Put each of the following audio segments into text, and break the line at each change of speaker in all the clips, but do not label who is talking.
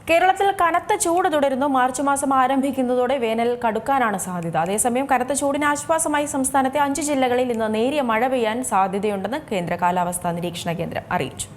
കേരളത്തിൽ കനത്ത ചൂട് തുടരുന്നു. മാർച്ച് മാസം ആരംഭിക്കുന്നതോടെ വേനൽ കടുക്കാനാണ് സാധ്യത. അതേസമയം കനത്ത ചൂടിന് ആശ്വാസമായി സംസ്ഥാനത്തെ 5 ജില്ലകളിൽ ഇന്ന് നേരിയ മഴ പെയ്യാൻ സാധ്യതയുണ്ടെന്ന് കേന്ദ്ര കാലാവസ്ഥാ നിരീക്ഷണ കേന്ദ്രം അറിയിച്ചു.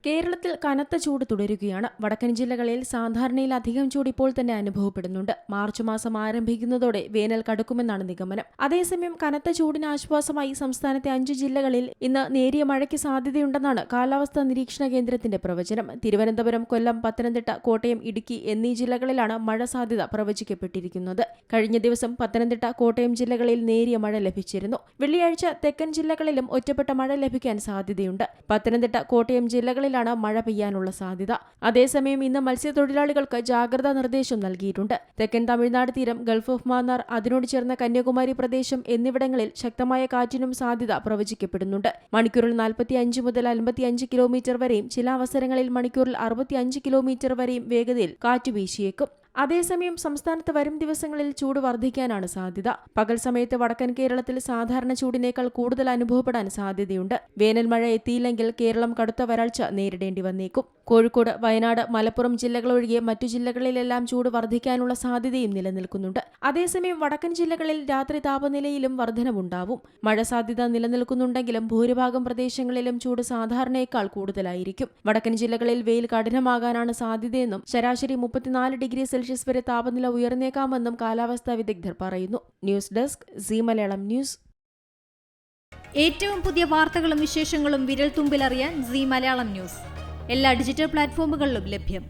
കേരളത്തിൽ കനത്ത ചൂട് തുടരുകയാണ്. വടക്കൻ ജില്ലകളിൽ സാധാരണയിലധികം ചൂട് ഇപ്പോൾ തന്നെ അനുഭവപ്പെടുന്നുണ്ട്. മാർച്ച് മാസം ആരംഭിക്കുന്നതോടെ വേനൽ കടുക്കുമെന്നാണ് നിഗമനം. അതേസമയം കനത്ത ചൂടിന് ആശ്വാസമായി സംസ്ഥാനത്തെ 5 ജില്ലകളിൽ ഇന്ന് നേരിയ മഴയ്ക്ക് സാധ്യതയുണ്ടെന്നാണ് കാലാവസ്ഥാ നിരീക്ഷണ കേന്ദ്രത്തിന്റെ പ്രവചനം. തിരുവനന്തപുരം, കൊല്ലം, പത്തനംതിട്ട, കോട്ടയം, ഇടുക്കി എന്നീ ജില്ലകളിലാണ് മഴ സാധ്യത പ്രവചിക്കപ്പെട്ടിരിക്കുന്നത്. കഴിഞ്ഞ ദിവസം പത്തനംതിട്ട, കോട്ടയം ജില്ലകളിൽ നേരിയ മഴ ലഭിച്ചിരുന്നു. വെള്ളിയാഴ്ച തെക്കൻ ജില്ലകളിലും ഒറ്റപ്പെട്ട മഴ ലഭിക്കാൻ സാധ്യതയുണ്ട്. പത്തനംതിട്ട, കോട്ടയം ജില്ലകളിൽ മഴ പെയ്യാനുള്ള സാധ്യത. അതേസമയം ഇന്ന് മത്സ്യത്തൊഴിലാളികൾക്ക് ജാഗ്രതാ നിർദ്ദേശം നൽകിയിട്ടുണ്ട്. തെക്കൻ തമിഴ്നാട് തീരം, ഗൾഫ് ഓഫ് മാന്നാർ, അതിനോട് ചേർന്ന കന്യാകുമാരി പ്രദേശം എന്നിവിടങ്ങളിൽ ശക്തമായ കാറ്റിനും സാധ്യത പ്രവചിക്കപ്പെടുന്നുണ്ട്. മണിക്കൂറിൽ 45 മുതൽ 55 കിലോമീറ്റർ വരെയും ചില അവസരങ്ങളിൽ മണിക്കൂറിൽ 65 കിലോമീറ്റർ വരെയും വേഗതയിൽ കാറ്റ് വീശിയേക്കും. അതേസമയം സംസ്ഥാനത്ത് വരും ദിവസങ്ങളിൽ ചൂട് വർദ്ധിക്കാനാണ് സാധ്യത. പകൽ സമയത്ത് വടക്കൻ കേരളത്തിൽ സാധാരണ ചൂടിനേക്കാൾ കൂടുതൽ അനുഭവപ്പെടാൻ സാധ്യതയുണ്ട്. വേനൽ മഴ എത്തിയില്ലെങ്കിൽ കേരളം കടുത്ത വരൾച്ച നേരിടേണ്ടി വന്നേക്കും. കോഴിക്കോട്, വയനാട്, മലപ്പുറം ജില്ലകളൊഴികെ മറ്റു ജില്ലകളിലെല്ലാം ചൂട് വർദ്ധിക്കാനുള്ള സാധ്യതയും നിലനിൽക്കുന്നുണ്ട്. അതേസമയം വടക്കൻ ജില്ലകളിൽ രാത്രി താപനിലയിലും വർധനവുണ്ടാവും. മഴ സാധ്യത നിലനിൽക്കുന്നുണ്ടെങ്കിലും ഭൂരിഭാഗം പ്രദേശങ്ങളിലും ചൂട് സാധാരണയേക്കാൾ കൂടുതലായിരിക്കും. വടക്കൻ ജില്ലകളിൽ വെയിൽ കഠിനമാകാനാണ് സാധ്യതയെന്നും ശരാശരി 34 ഡിഗ്രി സെൽഷ്യസ് വരെ താപനില ഉയർന്നേക്കാമെന്നും കാലാവസ്ഥാ വിദഗ്ധർ പറയുന്നു. News desk, Zee Malayalam news.
ഏറ്റവും പുതിയ വാർത്തകളും വിശേഷങ്ങളും വിരൽ തുമ്പിലറിയാൻ സീ മലയാളം ന്യൂസ് എല്ലാ ഡിജിറ്റൽ പ്ലാറ്റ്ഫോമുകളിലും ലഭ്യം.